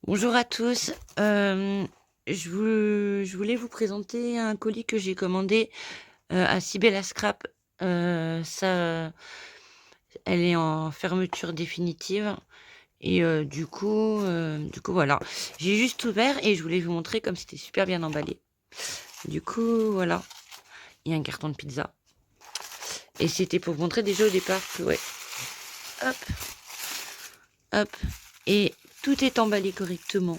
Bonjour à tous. Je voulais vous présenter un colis que j'ai commandé, à Sibella Scrap. Ça Elle est en fermeture définitive et du coup, voilà. J'ai juste ouvert et je voulais vous montrer comme c'était super bien emballé. Du coup, voilà, il y a un carton de pizza et c'était pour vous montrer déjà au départ que ouais, hop, hop et tout est emballé correctement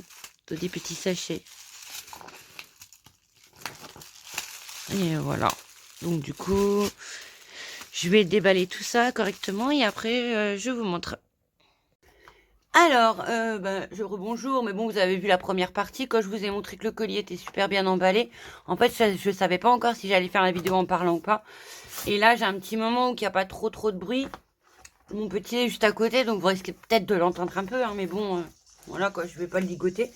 dans des petits sachets. Et voilà. Donc du coup, je vais déballer tout ça correctement et après, je vous montre. Alors, je rebonjour, mais bon, vous avez vu la première partie, quand je vous ai montré que le collier était super bien emballé. En fait, je savais pas encore si j'allais faire la vidéo en parlant ou pas. Et là, j'ai un petit moment où il y a pas trop de bruit. Mon petit est juste à côté, donc vous risquez peut-être de l'entendre un peu, hein, mais bon, voilà quoi, je vais pas le ligoter.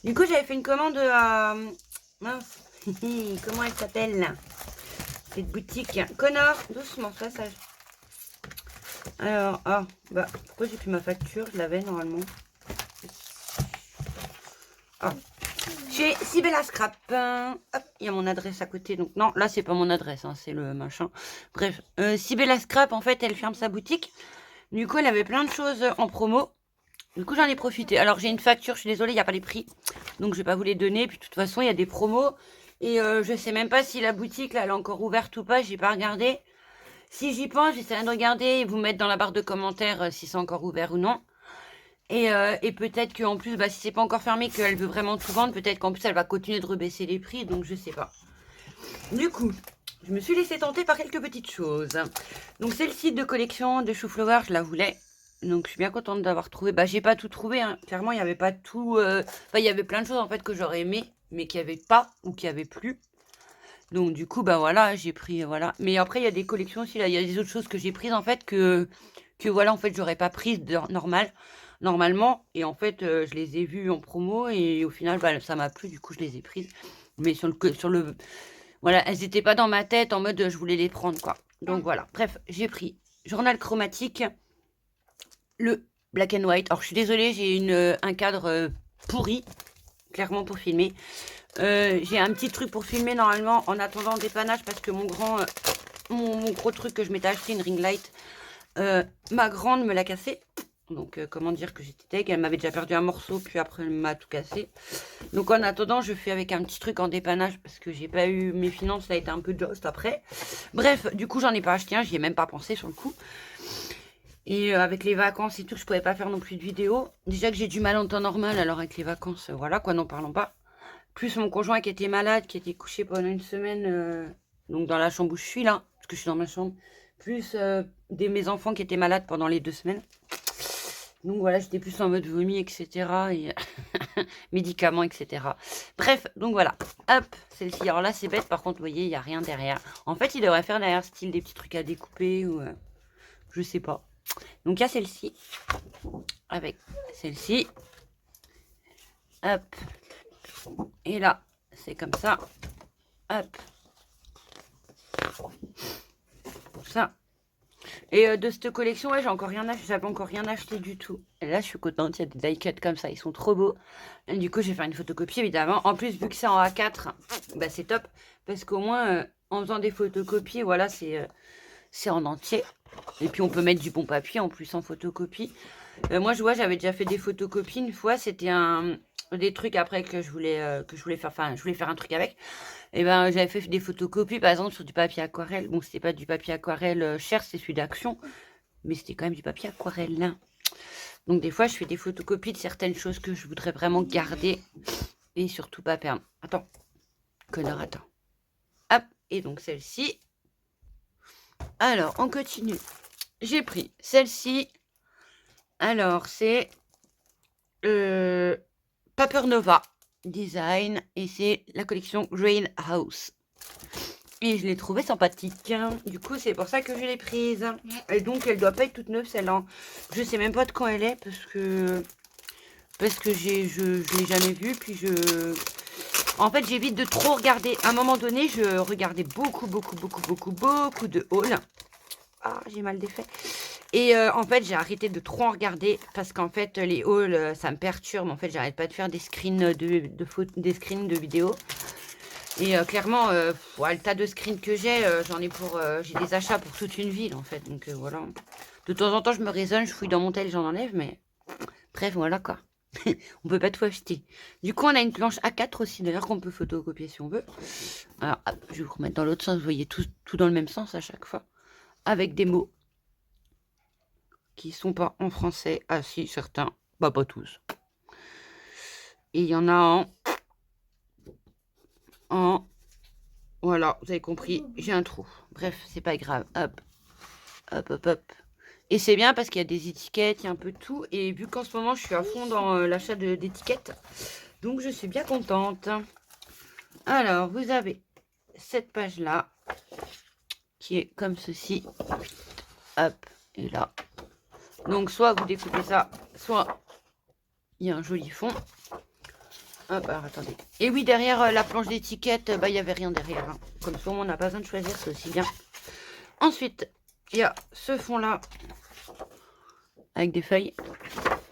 Du coup, j'avais fait une commande à... mince, comment elle s'appelle là, cette boutique? Connor, doucement, ça. Alors, pourquoi j'ai plus ma facture? Je l'avais normalement. Ah, chez Sibella Scrap. Hop, il y a mon adresse à côté. Donc, non, là, c'est pas mon adresse, hein, c'est le machin. Bref, Sibella Scrap, en fait, elle ferme sa boutique. Du coup, elle avait plein de choses en promo. Du coup, j'en ai profité. Alors, j'ai une facture, je suis désolée, il n'y a pas les prix. Donc, je vais pas vous les donner. Puis, de toute façon, il y a des promos. Et je sais même pas si la boutique, là, elle est encore ouverte ou pas. J'ai pas regardé. Si j'y pense, j'essaierai de regarder et vous mettre dans la barre de commentaires si c'est encore ouvert ou non. Et peut-être qu'en plus, si c'est pas encore fermé, qu'elle veut vraiment tout vendre, peut-être qu'en plus elle va continuer de rebaisser les prix, donc je sais pas. Du coup, je me suis laissée tenter par quelques petites choses. Donc celle-ci de collection de chou-fleur, je la voulais. Donc je suis bien contente d'avoir trouvé. J'ai pas tout trouvé, hein. Clairement, il n'y avait pas tout. Il y avait plein de choses en fait que j'aurais aimé, mais qu'il n'y avait pas ou qu'il n'y avait plus. Donc du coup, voilà, j'ai pris, voilà. Mais après, il y a des collections aussi, là. Il y a des autres choses que j'ai prises en fait que voilà, en fait, j'aurais pas prises normalement. Et en fait, je les ai vues en promo et au final, ça m'a plu, du coup, je les ai prises. Mais voilà, elles étaient pas dans ma tête en mode je voulais les prendre, quoi. Donc voilà, bref, j'ai pris journal chromatique, le black and white. Alors, je suis désolée, j'ai un cadre pourri, clairement, pour filmer. J'ai un petit truc pour filmer normalement en attendant le dépannage parce que mon gros truc que je m'étais acheté, une ring light, ma grande me l'a cassé. Donc comment dire que j'étais deg, elle m'avait déjà perdu un morceau puis après elle m'a tout cassé. Donc en attendant je fais avec un petit truc en dépannage parce que j'ai pas eu mes finances, ça a été un peu just après. Bref, du coup j'en ai pas acheté un, j'y ai même pas pensé sur le coup. Et avec les vacances et tout, je pouvais pas faire non plus de vidéo. Déjà que j'ai du mal en temps normal, alors avec les vacances, voilà quoi, n'en parlons pas. Plus mon conjoint qui était malade, qui était couché pendant une semaine, donc dans la chambre où je suis là, parce que je suis dans ma chambre. Plus mes enfants qui étaient malades pendant les 2 semaines. Donc voilà, j'étais plus en mode vomi, etc. Et médicaments, etc. Bref, donc voilà. Hop, celle-ci. Alors là, c'est bête, par contre, vous voyez, il n'y a rien derrière. En fait, il devrait faire derrière, style des petits trucs à découper ou... je sais pas. Donc il y a celle-ci. Avec celle-ci. Hop. Et là, c'est comme ça. Hop. Pour ça. Et de cette collection, ouais, j'avais encore rien acheté du tout. Et là, je suis contente, il y a des die cuts comme ça, ils sont trop beaux. Et du coup, je vais faire une photocopie, évidemment. En plus, vu que c'est en A4, c'est top. Parce qu'au moins, en faisant des photocopies, voilà, c'est en entier. Et puis, on peut mettre du bon papier en plus en photocopie. Moi, je vois, j'avais déjà fait des photocopies une fois. C'était des trucs après que je voulais faire. Enfin, je voulais faire un truc avec. Et j'avais fait des photocopies, par exemple, sur du papier aquarelle. Bon, c'était pas du papier aquarelle cher, c'est celui d'Action. Mais c'était quand même du papier aquarelle, là. Donc, des fois, je fais des photocopies de certaines choses que je voudrais vraiment garder. Et surtout pas perdre. Attends. Connard, attends. Hop. Et donc, celle-ci. Alors, on continue. J'ai pris celle-ci. Alors, c'est Paper Nova Design. Et c'est la collection Greenhouse. Et je l'ai trouvée sympathique. Du coup, c'est pour ça que je l'ai prise. Et donc, elle doit pas être toute neuve, celle-là. Je sais même pas de quand elle est parce que je l'ai jamais vue. Puis en fait, j'évite de trop regarder. À un moment donné, je regardais beaucoup de hauls. Ah, j'ai mal défait. Et en fait, j'ai arrêté de trop en regarder parce qu'en fait, les hauls, ça me perturbe. En fait, j'arrête pas de faire des screens des screens de vidéos. Et clairement, ouais, le tas de screens que j'ai, j'en ai pour, j'ai des achats pour toute une ville en fait. Donc voilà. De temps en temps, je me raisonne, je fouille dans mon tel, j'en enlève, mais bref, voilà quoi. On peut pas tout acheter. Du coup, on a une planche A4 aussi, d'ailleurs, qu'on peut photocopier si on veut. Alors, hop, je vais vous remettre dans l'autre sens. Vous voyez tout dans le même sens à chaque fois. Avec des mots qui sont pas en français. Ah si, certains. Bah, pas tous. Et il y en a en... Voilà, vous avez compris, j'ai un trou. Bref, c'est pas grave. Hop, hop, hop, hop. Et c'est bien parce qu'il y a des étiquettes, il y a un peu de tout. Et vu qu'en ce moment, je suis à fond dans l'achat d'étiquettes, donc je suis bien contente. Alors, vous avez cette page-là, qui est comme ceci. Hop, et là. Donc, soit vous découpez ça, soit il y a un joli fond. Hop, alors attendez. Et oui, derrière la planche d'étiquette, bah, il n'y avait rien derrière. Hein. Comme ça, on n'a pas besoin de choisir, c'est aussi bien. Ensuite, il y a ce fond-là, avec des feuilles.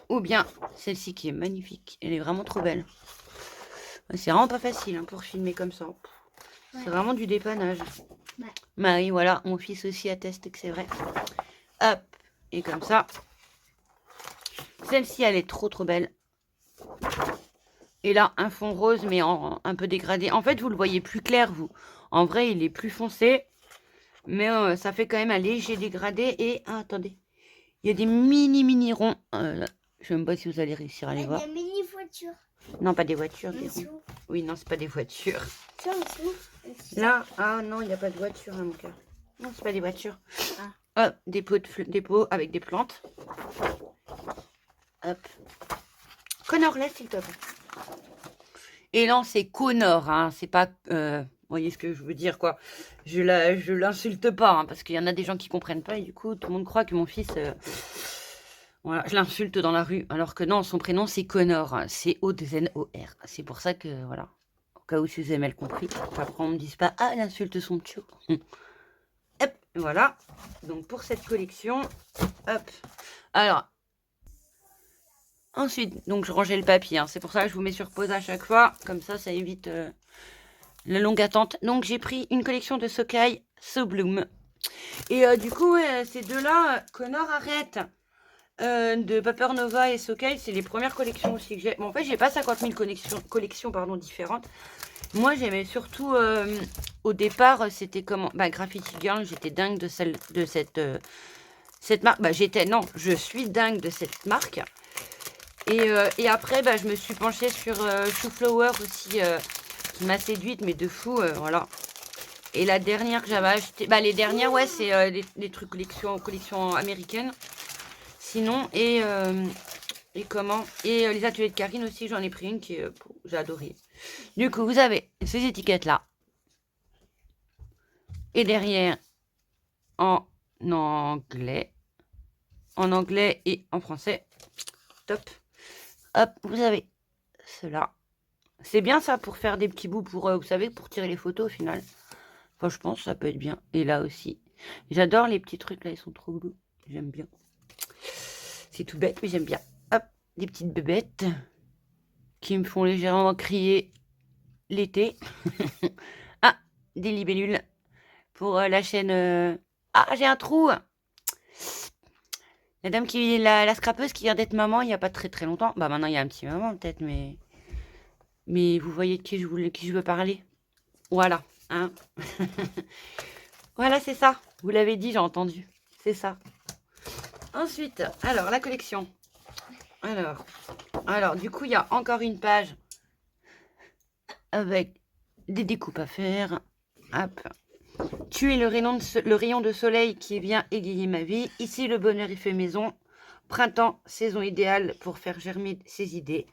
Ou bien celle-ci qui est magnifique. Elle est vraiment trop belle. C'est vraiment pas facile hein, pour filmer comme ça. C'est vraiment du dépannage. Ouais. Marie, voilà, mon fils aussi atteste que c'est vrai. Hop, et comme ça. Celle-ci, elle est trop belle. Et là, un fond rose, mais un peu dégradé. En fait, vous le voyez plus clair, vous. En vrai, il est plus foncé. Mais ça fait quand même un léger dégradé. Et, ah, attendez. Il y a des mini ronds. Je ne sais même pas si vous allez réussir à les voir. Des mini voitures. Non, pas des voitures, des ronds. Oui, non, c'est pas des voitures. Là, ah non, il n'y a pas de voiture, hein, mon cœur. Non, c'est pas des voitures. Ah. Hop, des pots avec des plantes. Hop. Connor, laisse, s'il te plaît. Et là, c'est Connor, hein. C'est pas... vous voyez ce que je veux dire, quoi. Je l'insulte pas, hein, parce qu'il y en a des gens qui comprennent pas, et du coup, tout le monde croit que mon fils... voilà, je l'insulte dans la rue, alors que non, son prénom, c'est Connor. C'est O-N-O-R. C'est pour ça que, voilà. Au cas où si vous avez mal compris, après on me dise pas, ah, elle insulte son tchou. Hop, voilà. Donc, pour cette collection, hop. Alors... Ensuite, donc je rangeais le papier, hein. C'est pour ça que je vous mets sur pause à chaque fois, comme ça évite la longue attente. Donc j'ai pris une collection de Sokai, So Bloom. Et du coup, ces deux-là, Connor arrête de Paper Nova et Sokai, c'est les premières collections aussi que j'ai. Bon, en fait, j'ai pas 50 000 collections différentes. Moi, j'aimais surtout, au départ, c'était comment... Bah, Graffiti Girl, j'étais dingue de cette marque. Bah, je suis dingue de cette marque. Et après, bah, je me suis penchée sur Shoe Flower aussi, qui m'a séduite, mais de fou, voilà. Et la dernière que j'avais achetée, bah les dernières, ouais, c'est des trucs collection américaine. Sinon, et comment les ateliers de Karine aussi, j'en ai pris une qui j'ai adoré. Du coup, vous avez ces étiquettes-là. Et derrière, en anglais et en français. Top. Hop, vous avez cela. C'est bien ça pour faire des petits bouts, pour, vous savez, pour tirer les photos au final. Enfin, je pense que ça peut être bien. Et là aussi. J'adore les petits trucs là, ils sont trop beaux. J'aime bien. C'est tout bête, mais j'aime bien. Hop, des petites bébêtes qui me font légèrement crier l'été. Ah, des libellules pour la chaîne... Ah, j'ai un trou. La dame qui est la scrapeuse qui vient d'être maman il n'y a pas très longtemps. Bah maintenant il y a un petit moment peut-être, mais vous voyez de qui je veux parler. Voilà, hein. Voilà, c'est ça. Vous l'avez dit, j'ai entendu. C'est ça. Ensuite, alors la collection. Alors du coup il y a encore une page avec des découpes à faire. Hop. Tu es le rayon de soleil qui vient égayer ma vie. Ici, le bonheur est fait maison. Printemps, saison idéale pour faire germer ses idées.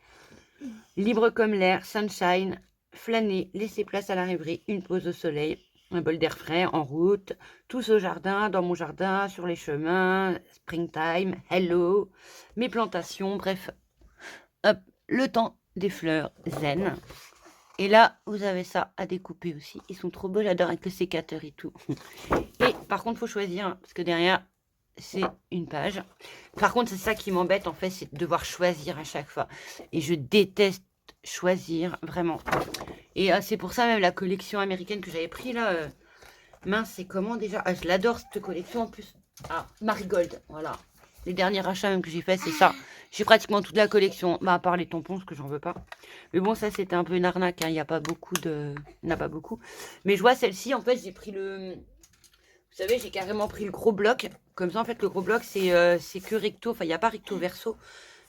Libre comme l'air, sunshine, flâner, laisser place à la rêverie, une pause au soleil, un bol d'air frais, en route, tous au jardin, dans mon jardin, sur les chemins, springtime, hello, mes plantations, bref. Hop, le temps des fleurs zen. Et là, vous avez ça à découper aussi. Ils sont trop beaux, j'adore avec le sécateur et tout. Et par contre, il faut choisir, parce que derrière, c'est une page. Par contre, c'est ça qui m'embête, en fait, c'est de devoir choisir à chaque fois. Et je déteste choisir, vraiment. Et c'est pour ça, même la collection américaine que j'avais pris, là, mince, c'est comment déjà? Ah, je l'adore, cette collection, en plus. Ah, Marigold, voilà. Les derniers achats même que j'ai fait, c'est ça. J'ai pratiquement toute la collection, bah, à part les tampons, parce que j'en veux pas. Mais bon, ça, c'était un peu une arnaque, hein. Il n'y a pas beaucoup de... Il n'y en a pas beaucoup. Mais je vois celle-ci, en fait, j'ai pris le... Vous savez, j'ai carrément pris le gros bloc. Comme ça, en fait, le gros bloc, c'est que recto. Enfin, il n'y a pas recto verso.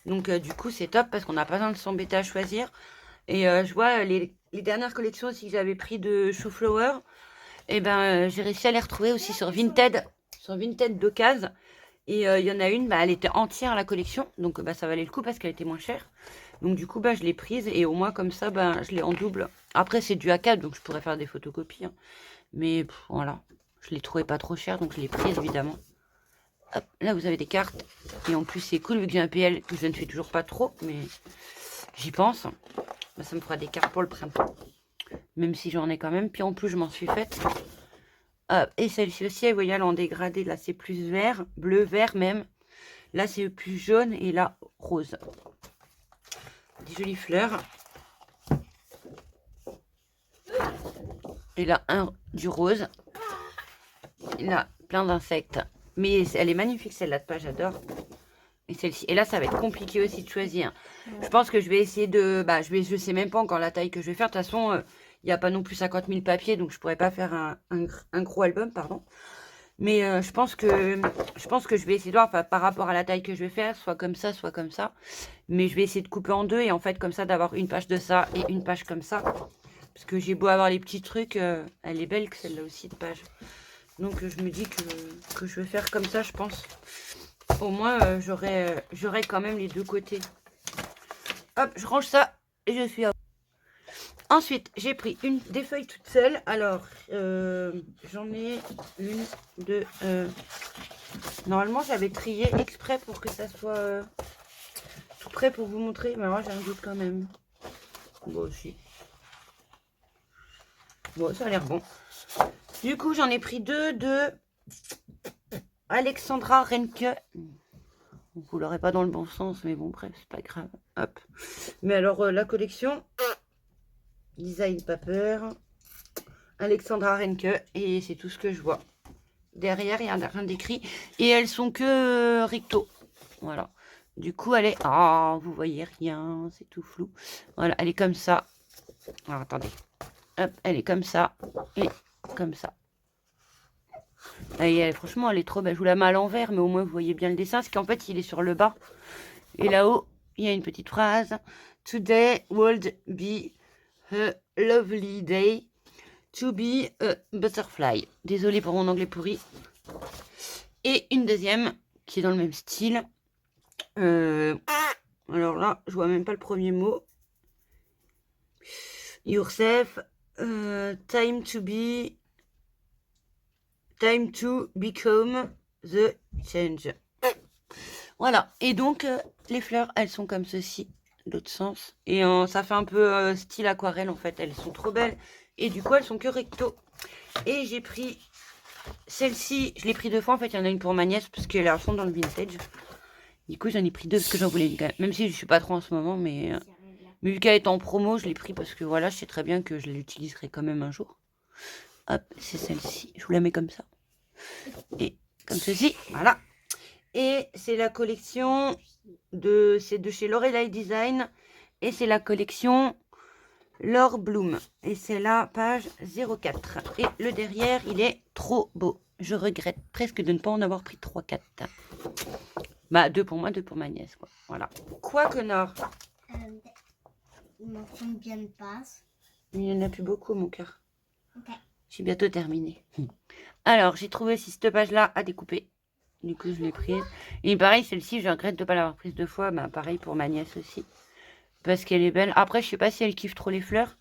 Donc, du coup, c'est top parce qu'on n'a pas besoin de s'embêter à choisir. Et je vois les dernières collections aussi que j'avais pris de Show Flower. Et ben, j'ai réussi à les retrouver aussi sur Vinted. Sur Vinted d'occasion. Et il y en a une, bah, elle était entière la collection. Donc, bah, ça valait le coup parce qu'elle était moins chère. Donc, du coup, bah, je l'ai prise. Et au moins, comme ça, bah, je l'ai en double. Après, c'est du A4, donc je pourrais faire des photocopies. Hein. Mais voilà. Je l'ai trouvé pas trop cher, donc je l'ai prise évidemment. Hop, là, vous avez des cartes. Et en plus, c'est cool vu que j'ai un PL que je ne fais toujours pas trop, mais j'y pense. Bah, ça me fera des cartes pour le printemps. Même si j'en ai quand même. Puis en plus, je m'en suis faite. Et celle-ci aussi, vous voyez, elle est en dégradé. Là, c'est plus vert, bleu, vert même. Là, c'est plus jaune et là, rose. Des jolies fleurs. Et là, du rose. Et là, plein d'insectes. Mais elle est magnifique, celle-là de page, j'adore. Et celle-ci. Et là, ça va être compliqué aussi de choisir. Je pense que je vais essayer de... Bah, je sais même pas encore la taille que je vais faire. De toute façon, il n'y a pas non plus 50 000 papiers, donc je pourrais pas faire un gros album, pardon. Mais je pense que je vais essayer de voir, enfin, par rapport à la taille que je vais faire, soit comme ça, soit comme ça. Mais je vais essayer de couper en deux et en fait, comme ça, d'avoir une page de ça et une page comme ça. Parce que j'ai beau avoir les petits trucs, elle est belle que celle-là aussi de page. Donc je me dis que je vais faire comme ça, je pense. Au moins, j'aurai quand même les deux côtés. Hop, je range ça et je suis à... Ensuite, j'ai pris des feuilles toutes seules. Alors, j'en ai une, deux... Normalement, j'avais trié exprès pour que ça soit tout prêt pour vous montrer. Mais moi, j'ai un doute quand même. Bon, aussi. Bon, ça a l'air bon. Du coup, j'en ai pris deux de Alexandra Renke. Vous l'aurez pas dans le bon sens, mais bon, bref, c'est pas grave. Hop. Mais alors, la collection, Design Paper, Alexandra Renke, et c'est tout ce que je vois. Derrière, il n'y a rien d'écrit. Et elles sont que recto. Voilà. Du coup, elle est... Ah, vous voyez rien, c'est tout flou. Voilà, elle est comme ça. Alors, attendez. Hop, elle est comme ça. Et comme ça. Et franchement, elle est trop belle. Je vous la mets à l'envers, mais au moins, vous voyez bien le dessin. Parce qu'en fait, il est sur le bas. Et là-haut, il y a une petite phrase. Today would be a lovely day to be a butterfly. Désolée pour mon anglais pourri. Et une deuxième qui est dans le même style. Alors là, je vois même pas le premier mot. Yourself, time to become the change. Voilà. Et donc, les fleurs, elles sont comme ceci, l'autre sens. Et ça fait un peu style aquarelle, en fait. Elles sont trop belles. Et du coup, elles sont que recto. Et j'ai pris celle-ci. Je l'ai pris deux fois. En fait, il y en a une pour ma nièce, parce qu'elles sont dans le vintage. Du coup, j'en ai pris deux, parce que j'en voulais une quand même. Même si je suis pas trop en ce moment, mais vu qu'elle est en promo, je l'ai pris parce que voilà, je sais très bien que je l'utiliserai quand même un jour. Hop, c'est celle-ci. Je vous la mets comme ça. Et comme ceci, voilà. Et c'est la collection c'est de chez Lorelai Design. Et c'est la collection L'Or Bloom. Et c'est la page 04. Et le derrière, il est trop beau. Je regrette presque de ne pas en avoir pris 3-4. Bah, deux pour moi, deux pour ma nièce, quoi. Voilà. Quoi que Nord? Il m'en faut bien de passe. Il n'y en a plus beaucoup, mon cœur. Ok. J'ai bientôt terminé. Alors, j'ai trouvé aussi cette page-là à découper. Du coup, je l'ai prise. Et pareil, celle-ci, je regrette de ne pas l'avoir prise deux fois. Bah, pareil pour ma nièce aussi. Parce qu'elle est belle. Après, je sais pas si elle kiffe trop les fleurs.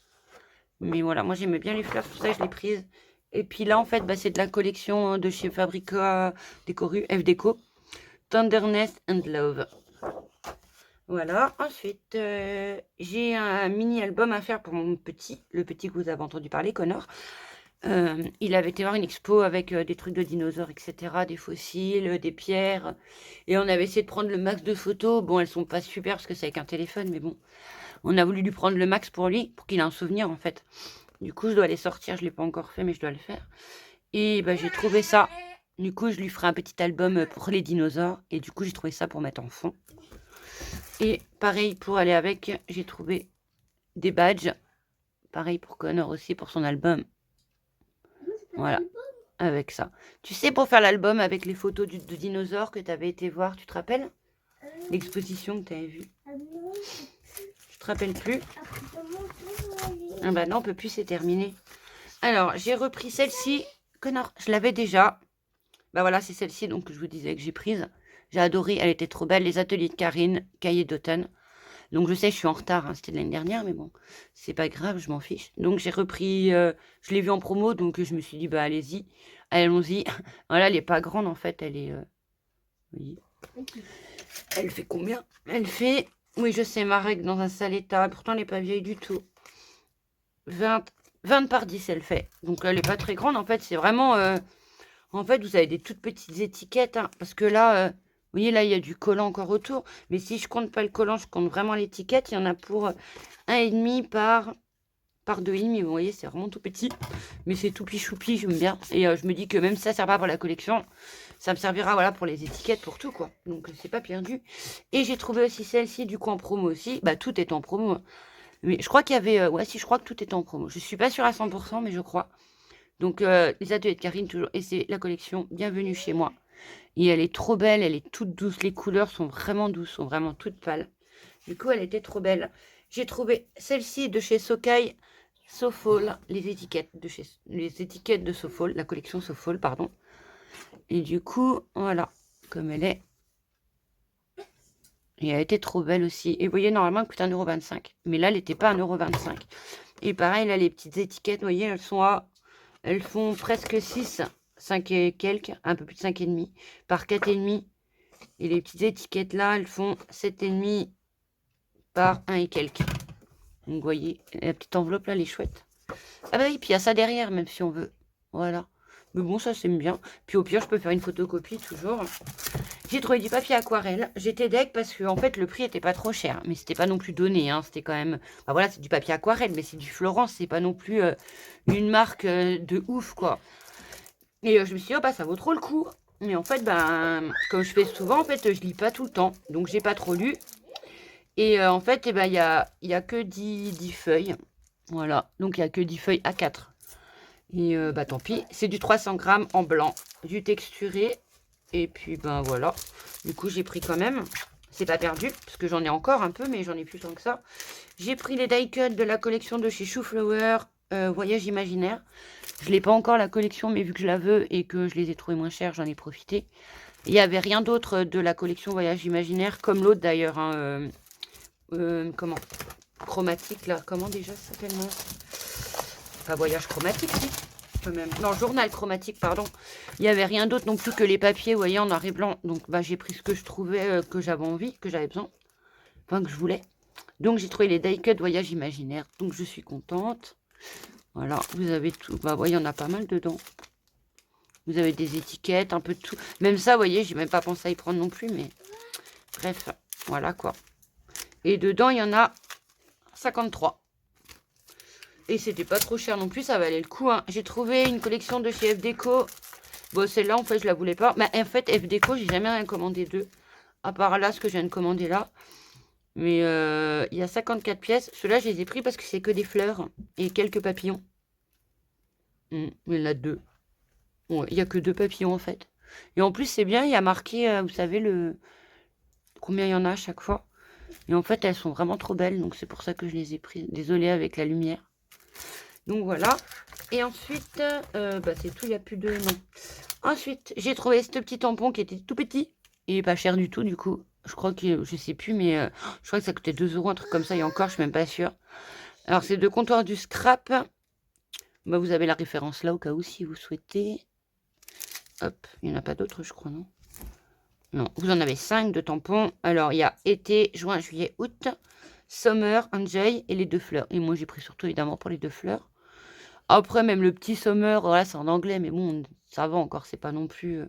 Mais voilà, moi, j'aimais bien les fleurs. Pour ça, je l'ai prise. Et puis là, en fait, bah, c'est de la collection de chez Fabrica Décoru, F Déco. Tenderness and Love. Voilà. Ensuite, j'ai un mini album à faire pour mon petit. Le petit que vous avez entendu parler, Connor. Il avait été voir une expo avec des trucs de dinosaures, etc., des fossiles, des pierres. Et on avait essayé de prendre le max de photos. Bon, elles sont pas super parce que c'est avec un téléphone, mais bon. On a voulu lui prendre le max pour lui, pour qu'il ait un souvenir, en fait. Du coup, je dois les sortir. Je l'ai pas encore fait, mais je dois le faire. Et bah, j'ai trouvé ça. Du coup, je lui ferai un petit album pour les dinosaures. Et du coup, j'ai trouvé ça pour mettre en fond. Et pareil, pour aller avec, j'ai trouvé des badges. Pareil pour Connor aussi, pour son album. Voilà, avec ça. Tu sais, pour faire l'album avec les photos de dinosaures que tu avais été voir, tu te rappelles? L'exposition que tu avais vue. Tu te rappelles plus? Ah bah non, on peut plus, c'est terminé. Alors, j'ai repris celle-ci. Connor, je l'avais déjà. Bah voilà, c'est celle-ci donc que je vous disais que j'ai prise. J'ai adoré, elle était trop belle. Les ateliers de Karine, cahier d'automne. Donc je sais, je suis en retard, hein, c'était de l'année dernière, mais bon, c'est pas grave, je m'en fiche. Donc j'ai repris, je l'ai vue en promo, donc je me suis dit, bah allez-y, allons-y. Voilà, elle est pas grande en fait, elle est... oui. Elle fait combien? Elle fait, oui je sais, ma règle dans un sale état, pourtant elle n'est pas vieille du tout. 20 par 10 elle fait. Donc elle est pas très grande, en fait, c'est vraiment... en fait, vous avez des toutes petites étiquettes, hein, parce que là... vous voyez, là, il y a du collant encore autour. Mais si je compte pas le collant, je compte vraiment l'étiquette. Il y en a pour 1,5 par 2,5. Vous voyez, c'est vraiment tout petit. Mais c'est tout pichoupi, j'aime bien. Et je me dis que même si ça ne sert pas pour la collection, ça me servira voilà, pour les étiquettes, pour tout, quoi. Donc, c'est pas perdu. Et j'ai trouvé aussi celle-ci, du coup, en promo aussi. Bah, tout est en promo. Hein. Mais je crois qu'il y avait... ouais, si, je crois que tout est en promo. Je suis pas sûre à 100%, mais je crois. Donc, les ateliers de Karine, toujours. Et c'est la collection Bienvenue chez moi. Et elle est trop belle, elle est toute douce. Les couleurs sont vraiment douces, sont vraiment toutes pâles. Du coup, elle était trop belle. J'ai trouvé celle-ci de chez Sokai, Sofall, les étiquettes de Sofall, la collection Sofall, pardon. Et du coup, voilà, comme elle est. Et elle était trop belle aussi. Et vous voyez, normalement, elle coûte 1,25 €. Mais là, elle n'était pas 1,25 €. Et pareil, là, les petites étiquettes, vous voyez, elles font presque 6. 5 et quelques, un peu plus de 5,5 par 4,5. Et les petites étiquettes là, elles font 7,5 par 1 et quelques. Donc vous voyez, la petite enveloppe là, elle est chouette. Ah bah oui, puis il y a ça derrière, même si on veut. Voilà. Mais bon, ça c'est bien. Puis au pire, je peux faire une photocopie toujours. J'ai trouvé du papier aquarelle. J'étais deg parce que en fait, le prix était pas trop cher. Mais c'était pas non plus donné. Hein. C'était quand même... Bah voilà, c'est du papier aquarelle, mais c'est du Florence. C'est pas non plus une marque de ouf, quoi. Et je me suis dit, oh bah ça vaut trop le coup. Mais en fait, ben, comme je fais souvent, en fait, je lis pas tout le temps. Donc, j'ai pas trop lu. Et en fait, eh ben, il y a que 10 feuilles. Voilà. Donc, il y a que 10 feuilles A4. Et bah, tant pis. C'est du 300 grammes en blanc. Du texturé. Et puis, ben, voilà. Du coup, j'ai pris quand même. C'est pas perdu. Parce que j'en ai encore un peu, mais j'en ai plus tant que ça. J'ai pris les die cut de la collection de chez Shooflower. Voyage imaginaire. Je ne l'ai pas encore la collection, mais vu que je la veux et que je les ai trouvés moins chers, j'en ai profité. Il n'y avait rien d'autre de la collection Voyage imaginaire, comme l'autre d'ailleurs. Hein, comment? Chromatique, là. Comment déjà ça s'appelle? Pas Voyage chromatique, si. Quand même. Non, journal chromatique, pardon. Il n'y avait rien d'autre non plus que les papiers, vous voyez, en noir et blanc. Donc, bah, j'ai pris ce que je trouvais, que j'avais envie, que j'avais besoin. Enfin, que je voulais. Donc, j'ai trouvé les die cut Voyage imaginaire. Donc, je suis contente. Voilà, vous avez tout. Bah, voyez, il y en a pas mal dedans. Vous avez des étiquettes, un peu de tout. Même ça, vous voyez, j'ai même pas pensé à y prendre non plus, mais bref, voilà quoi. Et dedans, il y en a 53. Et c'était pas trop cher non plus, ça valait le coup. Hein. J'ai trouvé une collection de chez FDeco. Bon, celle-là, en fait, je la voulais pas. Mais en fait, FDeco, j'ai jamais rien commandé d'eux. À part là, ce que je viens de commander là. Mais il y a 54 pièces. Ceux-là, je les ai pris parce que c'est que des fleurs et quelques papillons. Il y en a 2. Ouais, il n'y a que 2 papillons en fait. Et en plus, c'est bien, il y a marqué, vous savez, combien il y en a à chaque fois. Et en fait, elles sont vraiment trop belles, donc c'est pour ça que je les ai prises. Désolée avec la lumière. Donc voilà. Et ensuite, bah, c'est tout, il n'y a plus de... Non. Ensuite, j'ai trouvé ce petit tampon qui était tout petit. Il n'est pas cher du tout, du coup. Je crois que, je sais plus, mais je crois que ça coûtait 2 €, un truc comme ça. Et encore, je suis même pas sûre. Alors, c'est de Comptoir du Scrap. Bah, vous avez la référence là, au cas où, si vous souhaitez. Hop, il n'y en a pas d'autres, je crois, non? Non, vous en avez 5 de tampons. Alors, il y a été, juin, juillet, août, summer, enjoy et les 2 fleurs. Et moi, j'ai pris surtout, évidemment, pour les 2 fleurs. Après, même le petit Summer, voilà, c'est en anglais, mais bon, ça va encore, c'est pas non plus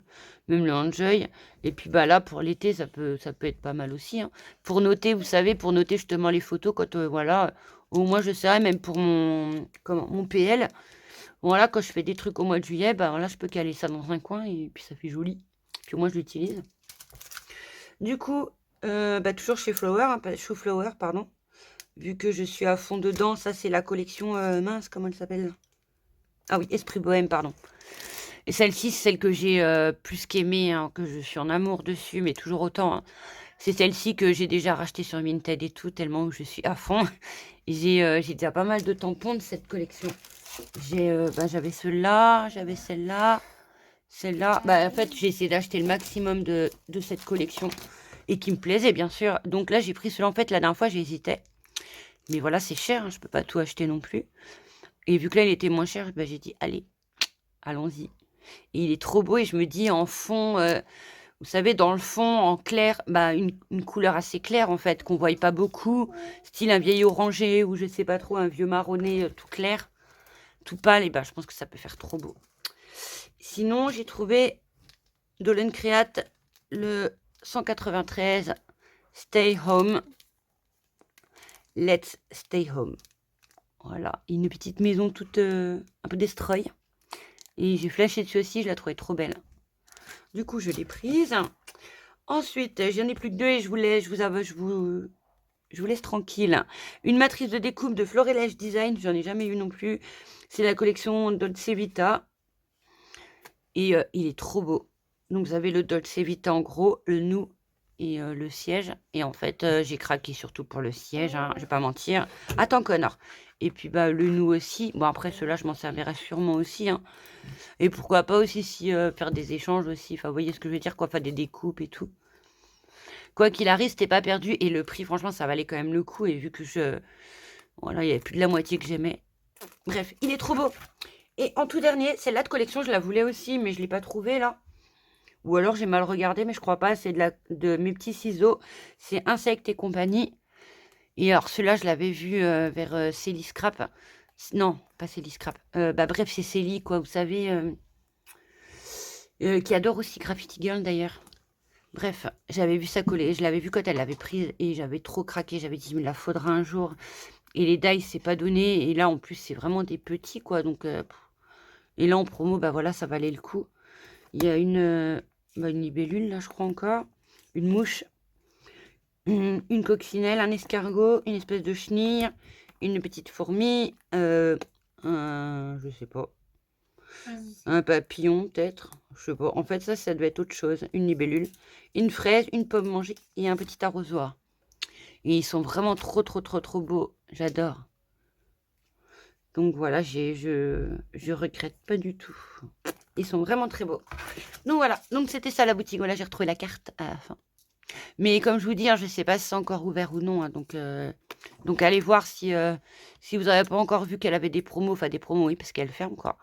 même le Enjoy. Et puis bah là, pour l'été, ça peut être pas mal aussi, hein. Pour noter, vous savez, pour noter justement les photos, quand voilà, au moins je serai même pour mon PL. Voilà, quand je fais des trucs au mois de juillet, bah voilà, je peux caler ça dans un coin et puis ça fait joli. Puis moi, je l'utilise. Du coup, bah, toujours chez Flower, hein, Show Flower, pardon. Vu que je suis à fond dedans, ça c'est la collection mince, comment elle s'appelle? Ah oui, Esprit Bohème, pardon. Et celle-ci, c'est celle que j'ai plus qu'aimée, hein, que je suis en amour dessus, mais toujours autant, hein. C'est celle-ci que j'ai déjà rachetée sur Vinted et tout, tellement que je suis à fond. Et j'ai déjà pas mal de tampons de cette collection. J'avais celle-là, j'avais celle-là, celle-là. Bah, en fait, j'ai essayé d'acheter le maximum de cette collection et qui me plaisait, bien sûr. Donc là, j'ai pris celui-là. En fait, la dernière fois, j'hésitais. Mais voilà, c'est cher, hein, je peux pas tout acheter non plus. Et vu que là, il était moins cher, bah, j'ai dit, allez, allons-y. Et il est trop beau et je me dis en fond, vous savez, dans le fond, en clair, bah, une couleur assez claire en fait, qu'on ne voit pas beaucoup, style un vieil orangé ou je sais pas trop, un vieux marronné tout clair, tout pâle, et bah, je pense que ça peut faire trop beau. Sinon, j'ai trouvé Dolen Create le 193 Stay Home. Let's Stay Home. Voilà, une petite maison toute un peu destroy. Et j'ai flashé dessus aussi, je la trouvais trop belle. Du coup, je l'ai prise. Ensuite, j'en ai plus que deux et je vous laisse tranquille. Une matrice de découpe de Florilège Design, j'en ai jamais eu non plus. C'est la collection Dolce Vita. Et il est trop beau. Donc, vous avez le Dolce Vita en gros, le nous et le siège. Et en fait, j'ai craqué surtout pour le siège, hein, je vais pas mentir. Attends, connard. Et puis, bah, le nous aussi. Bon, après, ceux-là, je m'en servirai sûrement aussi, hein. Et pourquoi pas aussi si faire des échanges aussi. Enfin, vous voyez ce que je veux dire, quoi, faire des découpes et tout. Quoi qu'il arrive, c'était pas perdu. Et le prix, franchement, ça valait quand même le coup. Et vu que voilà, il y avait plus de la moitié que j'aimais. Bref, il est trop beau. Et en tout dernier, celle-là de collection, je la voulais aussi, mais je l'ai pas trouvée, là. Ou alors j'ai mal regardé, mais je crois pas. C'est de mes petits ciseaux. C'est Insectes et compagnie. Et alors, celui-là, je l'avais vu vers Célie Scrap. Non, pas Célie Scrap. Bah, bref, c'est Célie, quoi, vous savez. Qui adore aussi Graffiti Girl, d'ailleurs. Bref, j'avais vu ça coller. Je l'avais vu quand elle l'avait prise et j'avais trop craqué. J'avais dit, il me la faudra un jour. Et les dies, c'est pas donné. Et là, en plus, c'est vraiment des petits, quoi. Donc, et là, en promo, bah voilà, ça valait le coup. Il y a une libellule, là, je crois encore. Une mouche. Une coccinelle, un escargot, une espèce de chenille, une petite fourmi, je sais pas, un papillon peut-être, je sais pas. En fait, ça doit être autre chose. Une libellule, une fraise, une pomme mangée et un petit arrosoir. Et ils sont vraiment trop, trop, trop, trop beaux. J'adore. Donc voilà, je regrette pas du tout. Ils sont vraiment très beaux. Donc voilà, donc c'était ça la boutique. Voilà, j'ai retrouvé la carte à la fin. Mais comme je vous dis, hein, je ne sais pas si c'est encore ouvert ou non, hein, donc allez voir si vous n'avez pas encore vu qu'elle avait des promos. Enfin, des promos, oui, parce qu'elle ferme, quoi.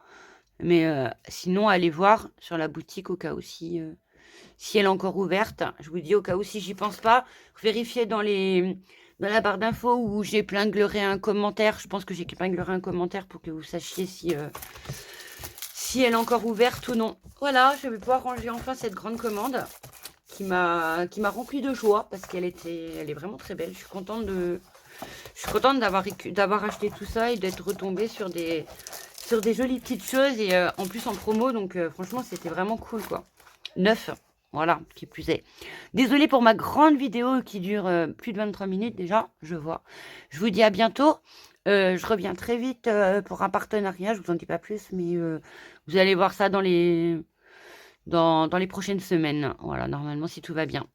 Mais sinon, allez voir sur la boutique au cas où si elle est encore ouverte. Je vous dis au cas où si j'y pense pas. Vérifiez dans la barre d'infos où j'épinglerai un commentaire. Je pense que j'épinglerai un commentaire pour que vous sachiez si elle est encore ouverte ou non. Voilà, je vais pouvoir ranger enfin cette grande commande qui m'a rempli de joie parce elle est vraiment très belle. Je suis contente d'avoir acheté tout ça et d'être retombée sur des jolies petites choses et en plus en promo. Donc franchement, c'était vraiment cool, quoi. Neuf, voilà, qui plus est. Désolée pour ma grande vidéo qui dure plus de 23 minutes déjà, je vois. Je vous dis à bientôt. Je reviens très vite pour un partenariat, je vous en dis pas plus, mais vous allez voir ça dans les prochaines semaines. Voilà, normalement, si tout va bien.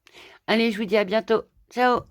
Allez, je vous dis à bientôt. Ciao!